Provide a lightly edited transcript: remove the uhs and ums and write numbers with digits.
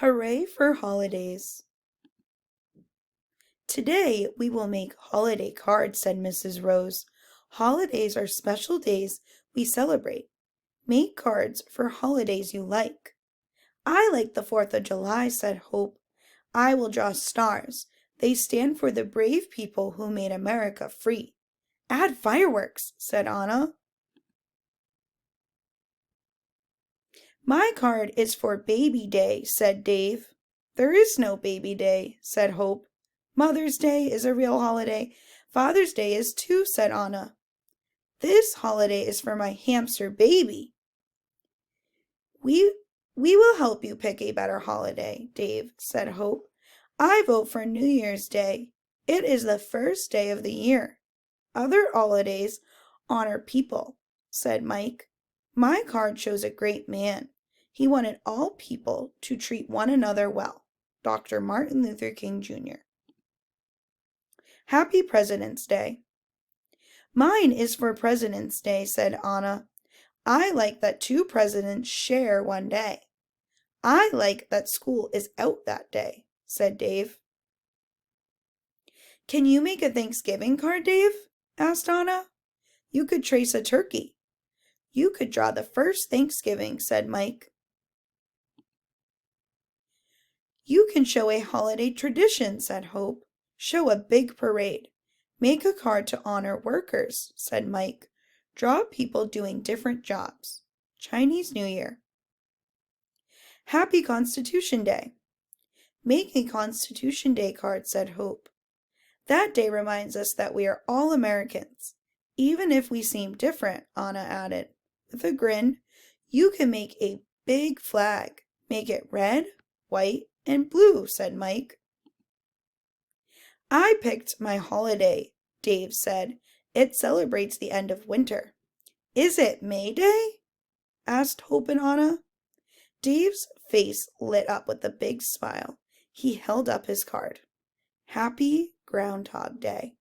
Hooray for holidays! Today we will make holiday cards, said Mrs. Rose. Holidays are special days we celebrate. Make cards for holidays you like. I like the 4th of July, said Hope. I will draw stars. They stand for the brave people who made America free. Add fireworks, said Anna. My card is for Baby Day, said Dave. There is no Baby Day, said Hope. Mother's Day is a real holiday. Father's Day is too, said Anna. This holiday is for my hamster baby. We will help you pick a better holiday, Dave, said Hope. I vote for New Year's Day. It is the first day of the year. Other holidays honor people, said Mike. My card shows a great man. He wanted all people to treat one another well. Dr. Martin Luther King Jr. Happy President's Day. Mine is for President's Day, said Anna. I like that 2 presidents share one day. I like that school is out that day, said Dave. Can you make a Thanksgiving card, Dave? Asked Anna. You could trace a turkey. You could draw the first Thanksgiving, said Mike. You can show a holiday tradition, said Hope. Show a big parade. Make a card to honor workers, said Mike. Draw people doing different jobs. Chinese New Year. Happy Constitution Day. Make a Constitution Day card, said Hope. That day reminds us that we are all Americans. Even if we seem different, Anna added. With a grin, you can make a big flag. Make it red, white, and blue, said Mike. I picked my holiday, Dave said. It celebrates the end of winter. Is it May Day? Asked Hope and Anna. Dave's face lit up with a big smile. He held up his card. Happy Groundhog Day.